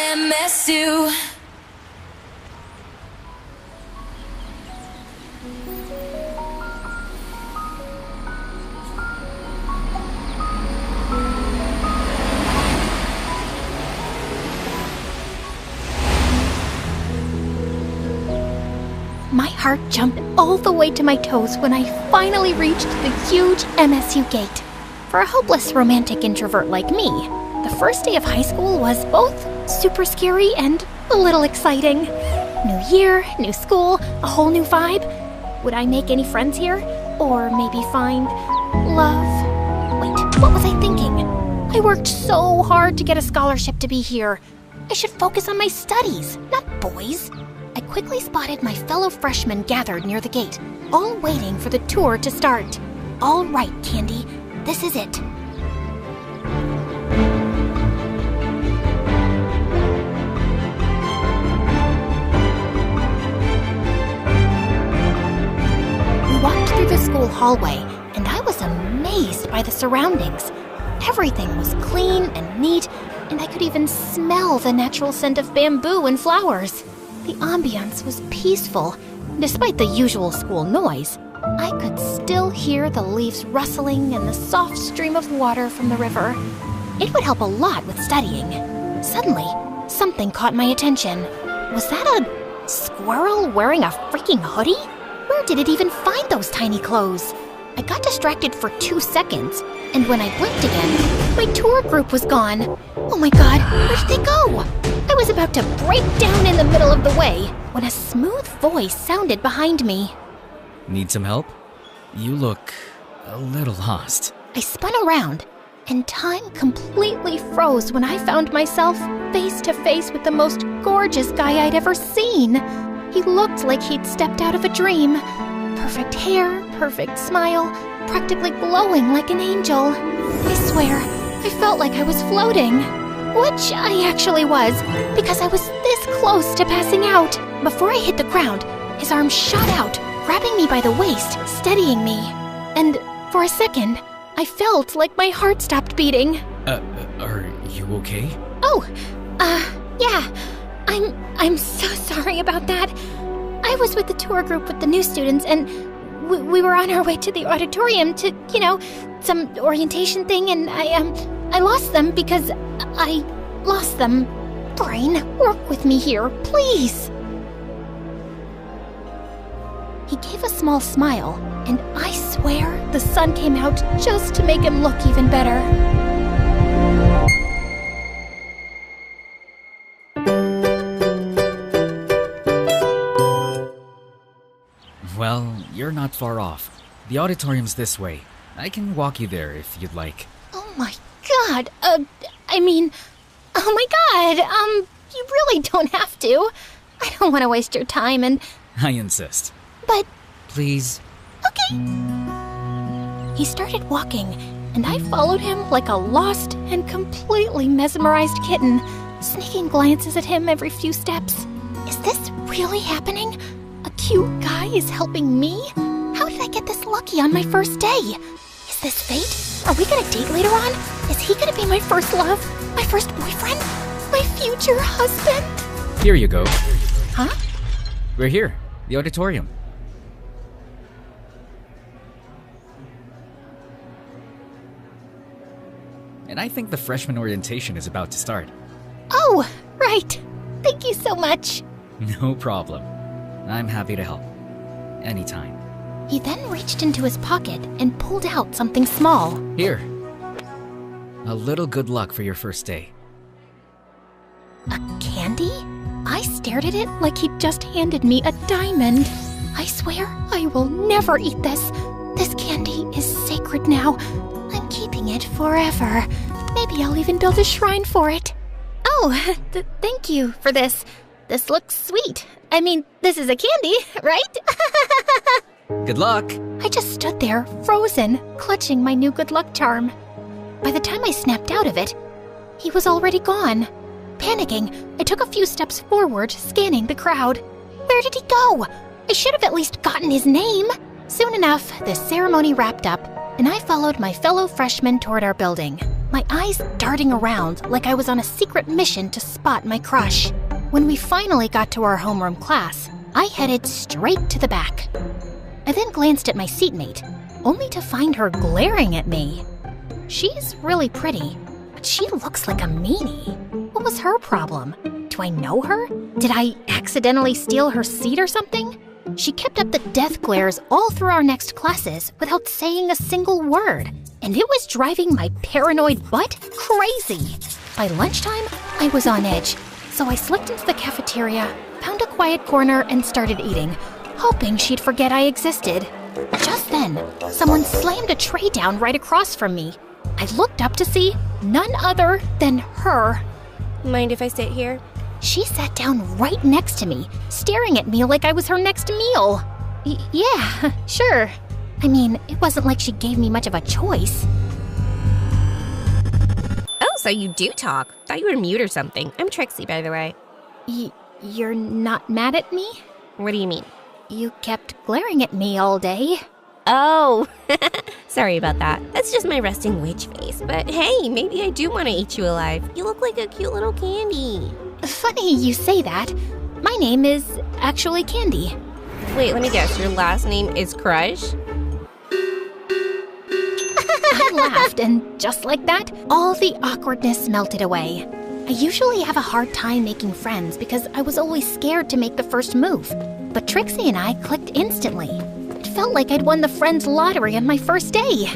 MSU. My heart jumped all the way to my toes when I finally reached the huge MSU gate. For a hopeless romantic introvert like me, the first day of high school was both super scary and a little exciting. New year, new school, a whole new vibe. Would I make any friends here? Or maybe find love? Wait, what was I thinking? I worked so hard to get a scholarship to be here. I should focus on my studies, not boys. I quickly spotted my fellow freshmen gathered near the gate, all waiting for the tour to start. All right, Candy, this is it. We walked through the school hallway, and I was amazed by the surroundings. Everything was clean and neat, and I could even smell the natural scent of bamboo and flowers. The ambiance was peaceful. Despite the usual school noise, I could still hear the leaves rustling and the soft stream of water from the river. It would help a lot with studying. Suddenly, something caught my attention. Was that a squirrel wearing a freaking hoodie? Where did it even find those tiny clothes? I got distracted for 2 seconds, and when I blinked again, my tour group was gone. Oh my god, where did they go? I was about to break down in the middle of the way when a smooth voice sounded behind me. Need some help? You look a little lost. I spun around, and time completely froze when I found myself face to face with the most gorgeous guy I'd ever seen. He looked like he'd stepped out of a dream. Perfect hair, perfect smile, practically glowing like an angel. I swear, I felt like I was floating. Which I actually was, because I was this close to passing out. Before I hit the ground, his arm shot out, grabbing me by the waist, steadying me. And for a second, I felt like my heart stopped beating. Are you okay? Oh, yeah. I'm so sorry about that. I was with the tour group with the new students, and we were on our way to the auditorium to, some orientation thing, and I lost them because I lost them. Brain, work with me here, please. He gave a small smile, and I swear the sun came out just to make him look even better. Well, you're not far off. The auditorium's this way. I can walk you there if you'd like. Oh my god, oh my god, you really don't have to. I don't want to waste your time and... I insist. But... Please. Okay. He started walking, and I followed him like a lost and completely mesmerized kitten, sneaking glances at him every few steps. Is this really happening? A cute guy is helping me? How did I get this lucky on my first day? Is this fate? Are we gonna date later on? Is he gonna be my first love? My first boyfriend? My future husband? Here you go. Huh? We're here. The auditorium. And I think the freshman orientation is about to start. Oh, right. Thank you so much. No problem. I'm happy to help. Anytime. He then reached into his pocket and pulled out something small. Here. A little good luck for your first day. A candy? I stared at it like he'd just handed me a diamond. I swear I will never eat this. This candy is sacred now. I'm keeping it forever. Maybe I'll even build a shrine for it. Oh, thank you for this. This looks sweet. I mean, this is a candy, right? Good luck! I just stood there, frozen, clutching my new good luck charm. By the time I snapped out of it, he was already gone. Panicking, I took a few steps forward, scanning the crowd. Where did he go? I should have at least gotten his name. Soon enough, the ceremony wrapped up, and I followed my fellow freshmen toward our building, my eyes darting around like I was on a secret mission to spot my crush. When we finally got to our homeroom class, I headed straight to the back. I then glanced at my seatmate, only to find her glaring at me. She's really pretty, but she looks like a meanie. What was her problem? Do I know her? Did I accidentally steal her seat or something? She kept up the death glares all through our next classes without saying a single word, and it was driving my paranoid butt crazy. By lunchtime, I was on edge, so I slipped into the cafeteria, found a quiet corner, and started eating, hoping she'd forget I existed. Just then, someone slammed a tray down right across from me. I looked up to see none other than her. Mind if I sit here? She sat down right next to me, staring at me like I was her next meal. Yeah, sure. I mean, it wasn't like she gave me much of a choice. Oh, so you do talk. Thought you were mute or something. I'm Trixie, by the way. You're not mad at me? What do you mean? You kept glaring at me all day. Oh, sorry about that. That's just my resting witch face. But hey, maybe I do want to eat you alive. You look like a cute little candy. Funny you say that. My name is actually Candy. Wait, let me guess. Your last name is Crush? I laughed, and just like that, all the awkwardness melted away. I usually have a hard time making friends because I was always scared to make the first move. But Trixie and I clicked instantly. It felt like I'd won the friends lottery on my first day.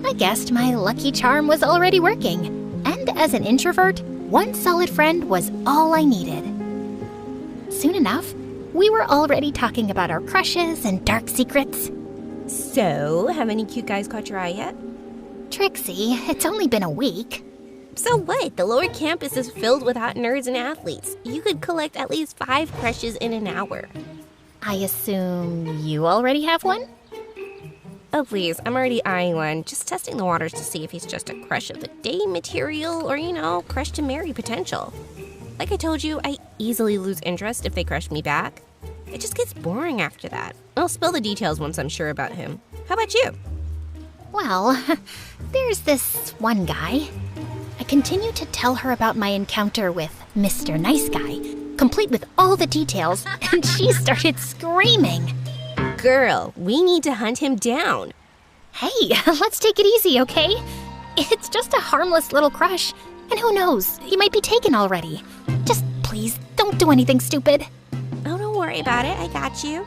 I guessed my lucky charm was already working. And as an introvert, one solid friend was all I needed. Soon enough, we were already talking about our crushes and dark secrets. So, have any cute guys caught your eye yet? Trixie, it's only been a week. So what? The lower campus is filled with hot nerds and athletes. You could collect at least 5 crushes in an hour. I assume you already have one? Oh, please, I'm already eyeing one. Just testing the waters to see if he's just a crush of the day material or, crush to marry potential. Like I told you, I easily lose interest if they crush me back. It just gets boring after that. I'll spill the details once I'm sure about him. How about you? Well, there's this one guy. I continued to tell her about my encounter with Mr. Nice Guy, complete with all the details, and she started screaming. Girl, we need to hunt him down. Hey, let's take it easy, okay? It's just a harmless little crush, and who knows, he might be taken already. Just please, don't do anything stupid. Oh, don't worry about it, I got you.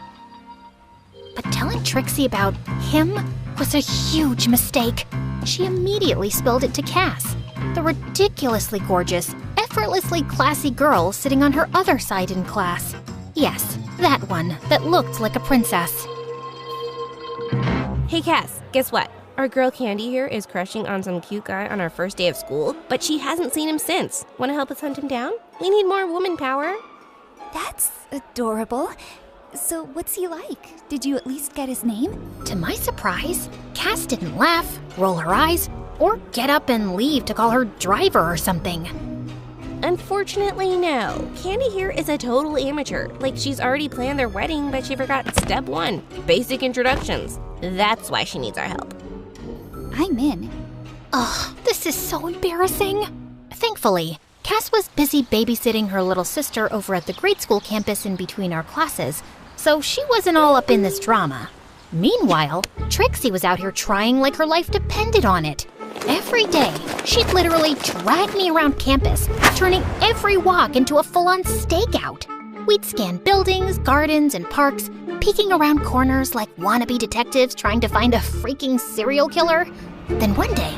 But telling Trixie about him was a huge mistake. She immediately spilled it to Cass, the ridiculously gorgeous, effortlessly classy girl sitting on her other side in class. Yes, that one that looked like a princess. Hey Cass, guess what? Our girl Candy here is crushing on some cute guy on our first day of school, but she hasn't seen him since. Want to help us hunt him down? We need more woman power. That's adorable. So what's he like? Did you at least get his name? To my surprise, Cass didn't laugh, roll her eyes, or get up and leave to call her driver or something. Unfortunately, no. Candy here is a total amateur. Like, she's already planned their wedding, but she forgot step 1, basic introductions. That's why she needs our help. I'm in. Ugh, this is so embarrassing. Thankfully, Cass was busy babysitting her little sister over at the grade school campus in between our classes, so she wasn't all up in this drama. Meanwhile, Trixie was out here trying like her life depended on it. Every day, she'd literally drag me around campus, turning every walk into a full-on stakeout. We'd scan buildings, gardens, and parks, peeking around corners like wannabe detectives trying to find a freaking serial killer. Then one day,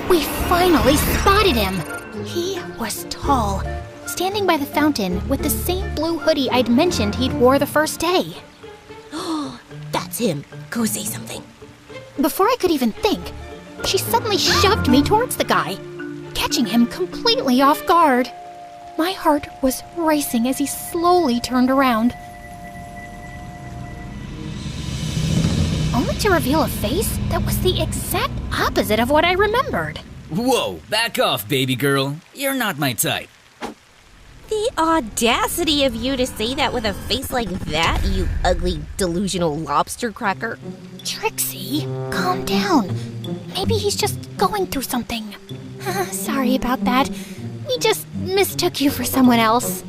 we finally spotted him. He was tall, standing by the fountain with the same blue hoodie I'd mentioned he'd wore the first day. That's him. Go say something. Before I could even think, she suddenly shoved me towards the guy, catching him completely off guard. My heart was racing as he slowly turned around, only to reveal a face that was the exact opposite of what I remembered. Whoa, back off, baby girl. You're not my type. The audacity of you to say that with a face like that, you ugly, delusional lobster cracker. Trixie, calm down. Maybe he's just going through something. Sorry about that. We just mistook you for someone else.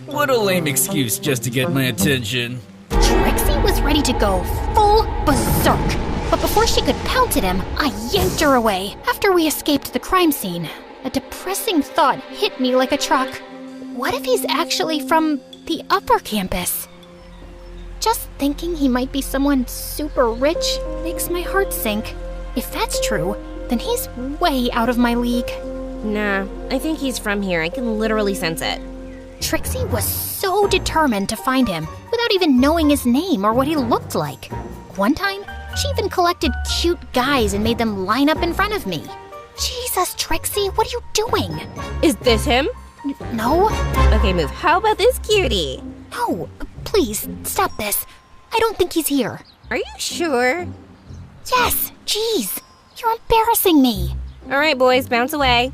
What a lame excuse just to get my attention. Trixie was ready to go full berserk. But before she could pounce at him, I yanked her away. After we escaped the crime scene, a depressing thought hit me like a truck. What if he's actually from the upper campus? Just thinking he might be someone super rich makes my heart sink. If that's true, then he's way out of my league. Nah, I think he's from here. I can literally sense it. Trixie was so determined to find him without even knowing his name or what he looked like. One time, she even collected cute guys and made them line up in front of me. Jesus, Trixie, what are you doing? Is this him? No. Okay, move. How about this cutie? No, please, stop this. I don't think he's here. Are you sure? Yes, jeez. You're embarrassing me. All right, boys, bounce away.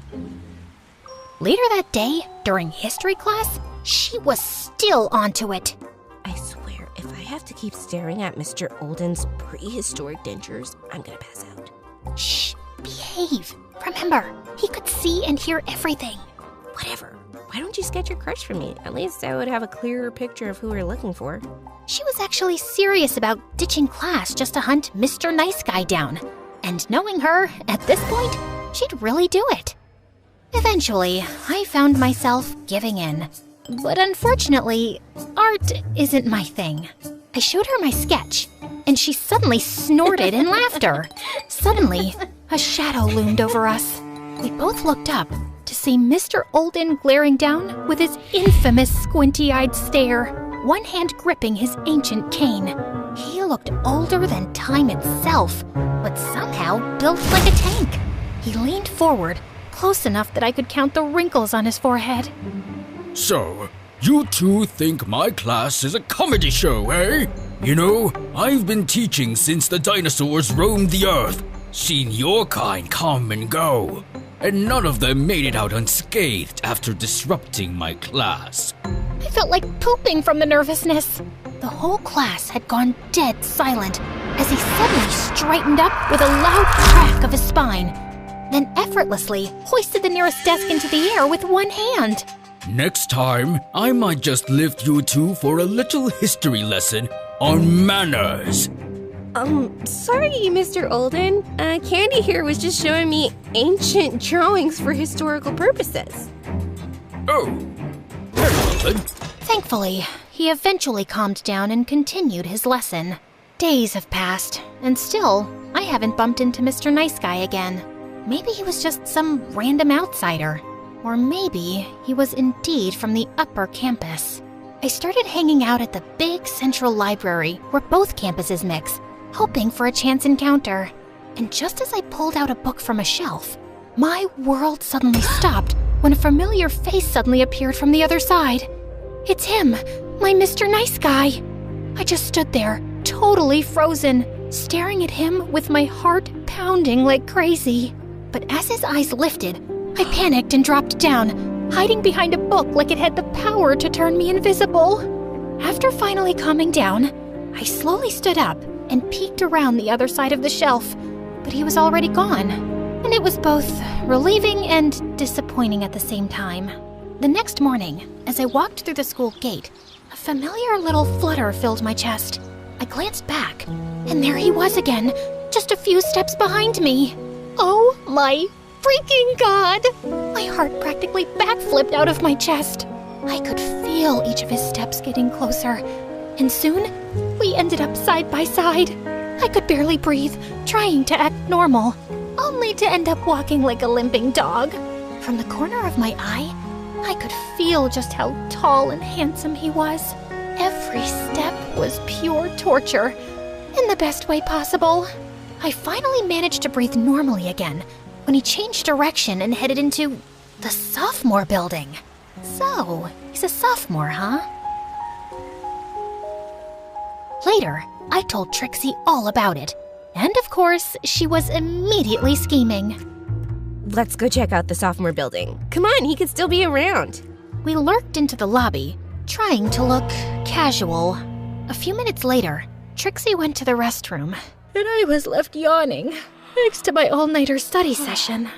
Later that day, during history class, she was still onto it. I swear, if I have to keep staring at Mr. Olden's prehistoric dentures, I'm gonna pass out. Shh, behave. Remember, he could see and hear everything. Whatever. Why don't you sketch your crush for me? At least I would have a clearer picture of who we're looking for. She was actually serious about ditching class just to hunt Mr. Nice Guy down. And knowing her, at this point, she'd really do it. Eventually, I found myself giving in. But unfortunately, art isn't my thing. I showed her my sketch, and she suddenly snorted in laughter. Suddenly, a shadow loomed over us. We both looked up to see Mr. Olden glaring down with his infamous squinty-eyed stare, one hand gripping his ancient cane. He looked older than time itself, but somehow built like a tank. He leaned forward, close enough that I could count the wrinkles on his forehead. So, you two think my class is a comedy show, eh? You know, I've been teaching since the dinosaurs roamed the earth, seen your kind come and go, and none of them made it out unscathed after disrupting my class. I felt like pooping from the nervousness. The whole class had gone dead silent as he suddenly straightened up with a loud crack of his spine, then effortlessly hoisted the nearest desk into the air with one hand. Next time, I might just lift you two for a little history lesson on manners. Sorry, Mr. Olden. Candy here was just showing me ancient drawings for historical purposes. Oh, very well then. Thankfully, he eventually calmed down and continued his lesson. Days have passed, and still, I haven't bumped into Mr. Nice Guy again. Maybe he was just some random outsider. Or maybe he was indeed from the upper campus. I started hanging out at the big central library where both campuses mix, hoping for a chance encounter. And just as I pulled out a book from a shelf, my world suddenly stopped when a familiar face suddenly appeared from the other side. It's him, my Mr. Nice Guy. I just stood there, totally frozen, staring at him with my heart pounding like crazy. But as his eyes lifted, I panicked and dropped down, hiding behind a book like it had the power to turn me invisible. After finally calming down, I slowly stood up and peeked around the other side of the shelf, but he was already gone. And it was both relieving and disappointing at the same time. The next morning, as I walked through the school gate, a familiar little flutter filled my chest. I glanced back, and there he was again, just a few steps behind me. Oh my freaking God! My heart practically backflipped out of my chest. I could feel each of his steps getting closer, and soon we ended up side by side. I could barely breathe, trying to act normal, only to end up walking like a limping dog. From the corner of my eye, I could feel just how tall and handsome he was. Every step was pure torture, in the best way possible. I finally managed to breathe normally again when he changed direction and headed into the sophomore building. So, he's a sophomore, huh? Later, I told Trixie all about it. And of course, she was immediately scheming. Let's go check out the sophomore building. Come on, he could still be around. We lurked into the lobby, trying to look casual. A few minutes later, Trixie went to the restroom, and I was left yawning next to my all-nighter study session.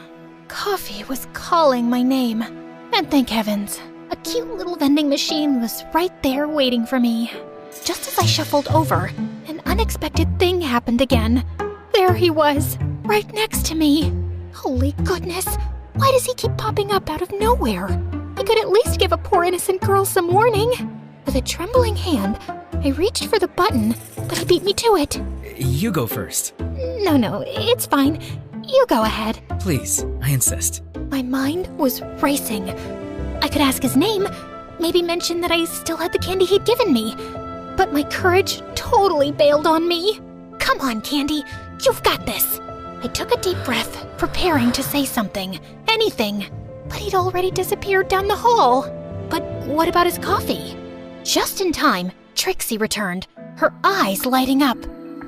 Coffee was calling my name, and thank heavens, a cute little vending machine was right there waiting for me. Just as I shuffled over, an unexpected thing happened again. There he was, right next to me. Holy goodness, why does he keep popping up out of nowhere? I could at least give a poor innocent girl some warning. With a trembling hand, I reached for the button, but he beat me to it. You go first. No, it's fine. You go ahead. Please, I insist. My mind was racing. I could ask his name, maybe mention that I still had the candy he'd given me. But my courage totally bailed on me. Come on, Candy, you've got this. I took a deep breath, preparing to say something, anything. But he'd already disappeared down the hall. But what about his coffee? Just in time, Trixie returned, her eyes lighting up.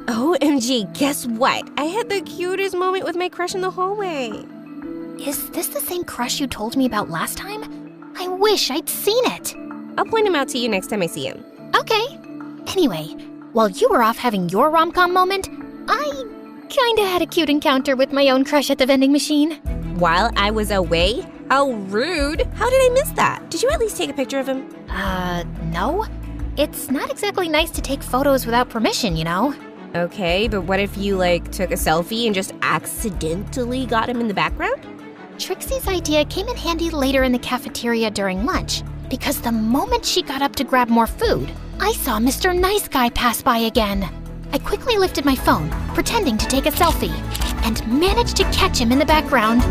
OMG, guess what? I had the cutest moment with my crush in the hallway. Is this the same crush you told me about last time? I wish I'd seen it. I'll point him out to you next time I see him. Okay. Anyway, while you were off having your rom-com moment, I kinda had a cute encounter with my own crush at the vending machine. While I was away? How rude. How did I miss that? Did you at least take a picture of him? No. It's not exactly nice to take photos without permission, you know? Okay, but what if you, took a selfie and just accidentally got him in the background? Trixie's idea came in handy later in the cafeteria during lunch, because the moment she got up to grab more food, I saw Mr. Nice Guy pass by again. I quickly lifted my phone, pretending to take a selfie, and managed to catch him in the background.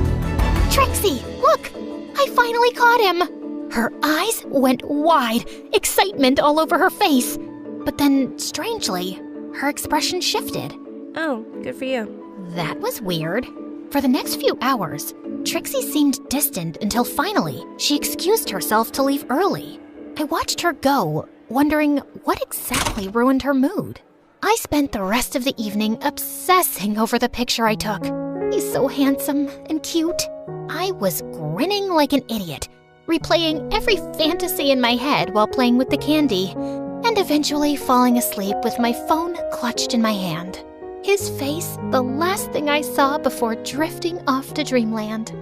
Trixie, look! I finally caught him! Her eyes went wide, excitement all over her face. But then, strangely, her expression shifted. Oh, good for you. That was weird. For the next few hours, Trixie seemed distant until finally she excused herself to leave early. I watched her go, wondering what exactly ruined her mood. I spent the rest of the evening obsessing over the picture I took. He's so handsome and cute. I was grinning like an idiot, replaying every fantasy in my head while playing with the candy, and eventually falling asleep with my phone clutched in my hand. His face, the last thing I saw before drifting off to dreamland.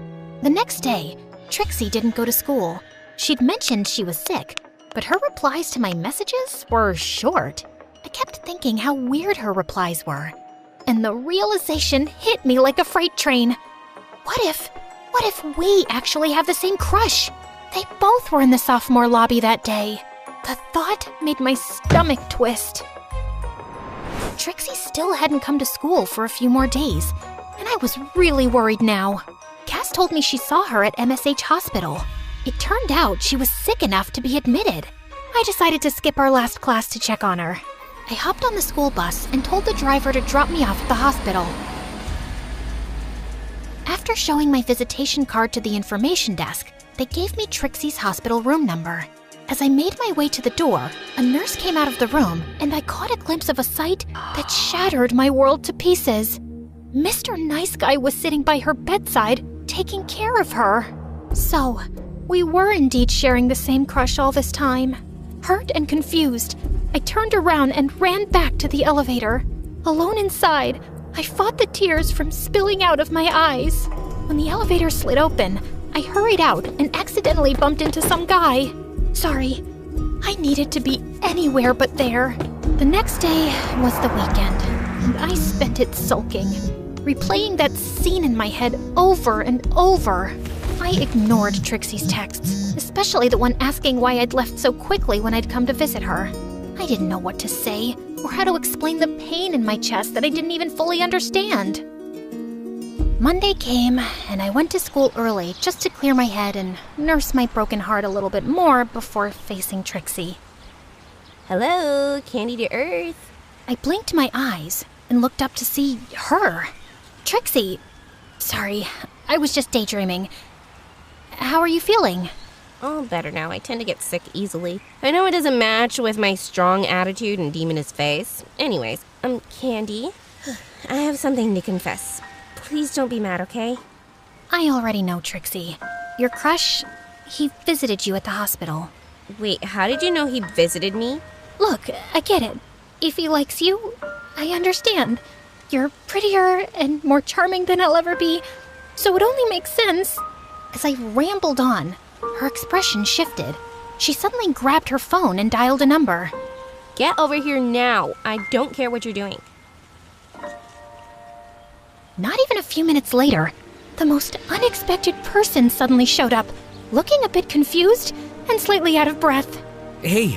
The next day, Trixie didn't go to school. She'd mentioned she was sick, but her replies to my messages were short. I kept thinking how weird her replies were, and the realization hit me like a freight train. What if we actually have the same crush? They both were in the sophomore lobby that day. The thought made my stomach twist. Trixie still hadn't come to school for a few more days, and I was really worried now. Cass told me she saw her at MSH Hospital. It turned out she was sick enough to be admitted. I decided to skip our last class to check on her. I hopped on the school bus and told the driver to drop me off at the hospital. After showing my visitation card to the information desk, they gave me Trixie's hospital room number. As I made my way to the door, a nurse came out of the room, and I caught a glimpse of a sight that shattered my world to pieces. Mr. Nice Guy was sitting by her bedside, taking care of her. So, we were indeed sharing the same crush all this time. Hurt and confused, I turned around and ran back to the elevator. Alone inside, I fought the tears from spilling out of my eyes. When the elevator slid open, I hurried out and accidentally bumped into some guy. Sorry, I needed to be anywhere but there. The next day was the weekend, and I spent it sulking, replaying that scene in my head over and over. I ignored Trixie's texts, especially the one asking why I'd left so quickly when I'd come to visit her. I didn't know what to say, or how to explain the pain in my chest that I didn't even fully understand. Monday came, and I went to school early just to clear my head and nurse my broken heart a little bit more before facing Trixie. Hello, Candy to Earth. I blinked my eyes and looked up to see her. Trixie. Sorry, I was just daydreaming. How are you feeling? All better now. I tend to get sick easily. I know it doesn't match with my strong attitude and demoness face. Anyways, Candy, I have something to confess. Please don't be mad, okay? I already know, Trixie. Your crush, he visited you at the hospital. Wait, how did you know he visited me? Look, I get it. If he likes you, I understand. You're prettier and more charming than I'll ever be, so it only makes sense. As I rambled on, her expression shifted. She suddenly grabbed her phone and dialed a number. Get over here now. I don't care what you're doing. Not even a few minutes later, the most unexpected person suddenly showed up, looking a bit confused and slightly out of breath. Hey,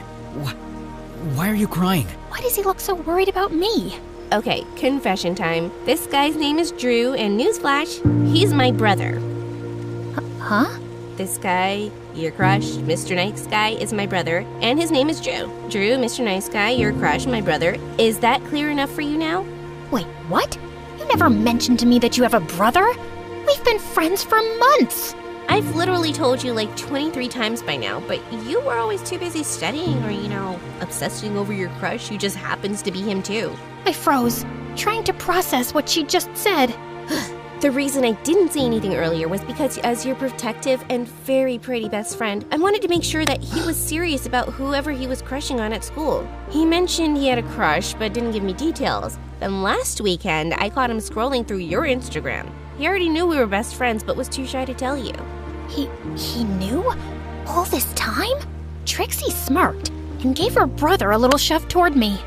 why are you crying? Why does he look so worried about me? Okay, confession time. This guy's name is Drew, and newsflash, he's my brother. Huh? This guy, your crush, Mr. Nice Guy, is my brother, and his name is Drew. Drew, Mr. Nice Guy, your crush, my brother. Is that clear enough for you now? Wait, what? You never mentioned to me that you have a brother? We've been friends for months. I've literally told you like 23 times by now, but you were always too busy studying or, obsessing over your crush who just happens to be him too. I froze, trying to process what she just said. The reason I didn't say anything earlier was because as your protective and very pretty best friend, I wanted to make sure that he was serious about whoever he was crushing on at school. He mentioned he had a crush, but didn't give me details. Then last weekend, I caught him scrolling through your Instagram. He already knew we were best friends, but was too shy to tell you. He knew? All this time? Trixie smirked and gave her brother a little shove toward me.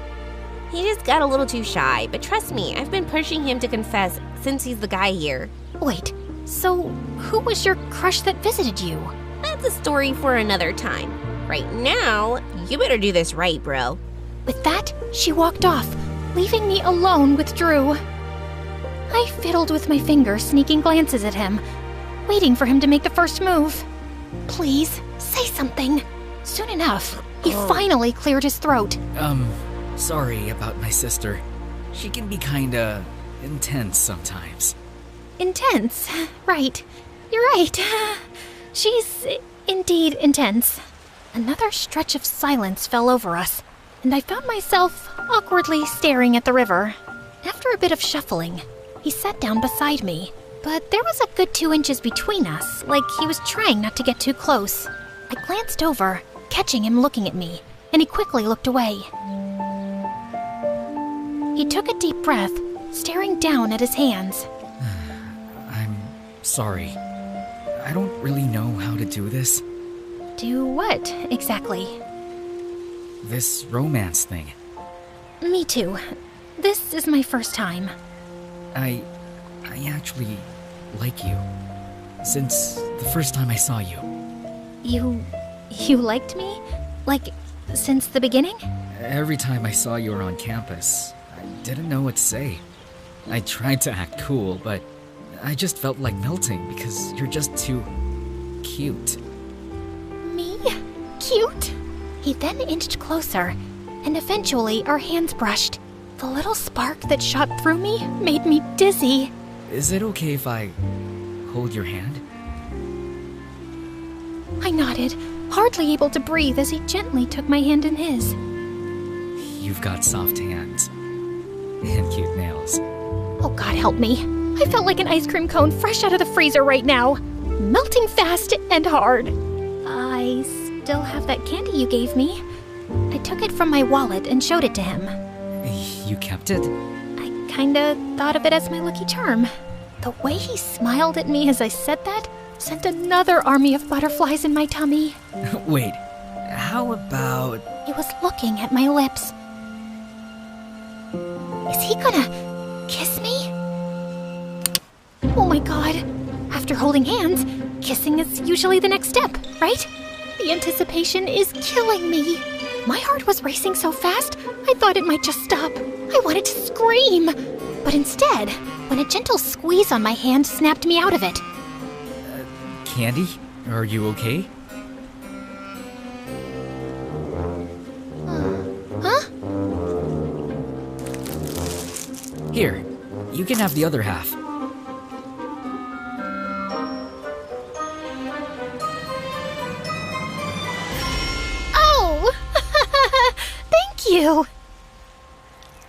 He just got a little too shy, but trust me, I've been pushing him to confess since he's the guy here. Wait, so who was your crush that visited you? That's a story for another time. Right now, you better do this right, bro. With that, she walked off, leaving me alone with Drew. I fiddled with my fingers, sneaking glances at him, waiting for him to make the first move. Please, say something. Soon enough, he finally cleared his throat. Sorry about my sister. She can be kinda intense sometimes. Intense? Right. You're right. She's indeed intense. Another stretch of silence fell over us, and I found myself awkwardly staring at the river. After a bit of shuffling, he sat down beside me, but there was a good 2 inches between us, like he was trying not to get too close. I glanced over, catching him looking at me, and he quickly looked away. He took a deep breath, staring down at his hands. I'm sorry. I don't really know how to do this. Do what, exactly? This romance thing. Me too. This is my first time. I actually like you. Since the first time I saw you. You liked me? Like, since the beginning? Every time I saw you were on campus, I didn't know what to say. I tried to act cool, but I just felt like melting because you're just too cute. Me? Cute? He then inched closer, and eventually our hands brushed. The little spark that shot through me made me dizzy. Is it okay if I hold your hand? I nodded, hardly able to breathe as he gently took my hand in his. You've got soft hands. And cute nails. Oh, God help me. I felt like an ice cream cone fresh out of the freezer right now. Melting fast and hard. I still have that candy you gave me. I took it from my wallet and showed it to him. You kept it? I kinda thought of it as my lucky charm. The way he smiled at me as I said that sent another army of butterflies in my tummy. Wait, how about... He was looking at my lips. Is he gonna kiss me? Oh my God. After holding hands, kissing is usually the next step, right? The anticipation is killing me. My heart was racing so fast, I thought it might just stop. I wanted to scream. But instead, when a gentle squeeze on my hand snapped me out of it. Candy? Are you okay? Huh? Here, you can have the other half. Oh! Thank you!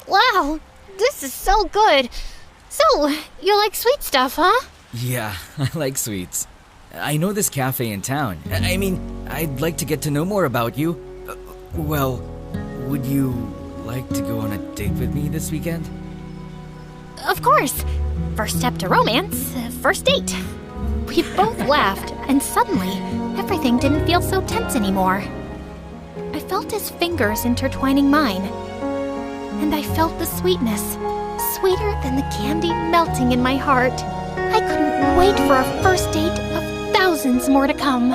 Wow, this is so good. So, you like sweet stuff, huh? Yeah, I like sweets. I know this cafe in town. I mean, I'd like to get to know more about you. Well, would you like to go on a date with me this weekend? Of course. First step to romance, first date. We both laughed, and suddenly, everything didn't feel so tense anymore. I felt his fingers intertwining mine, and I felt the sweetness, sweeter than the candy melting in my heart. I couldn't wait for our first date of thousands more to come.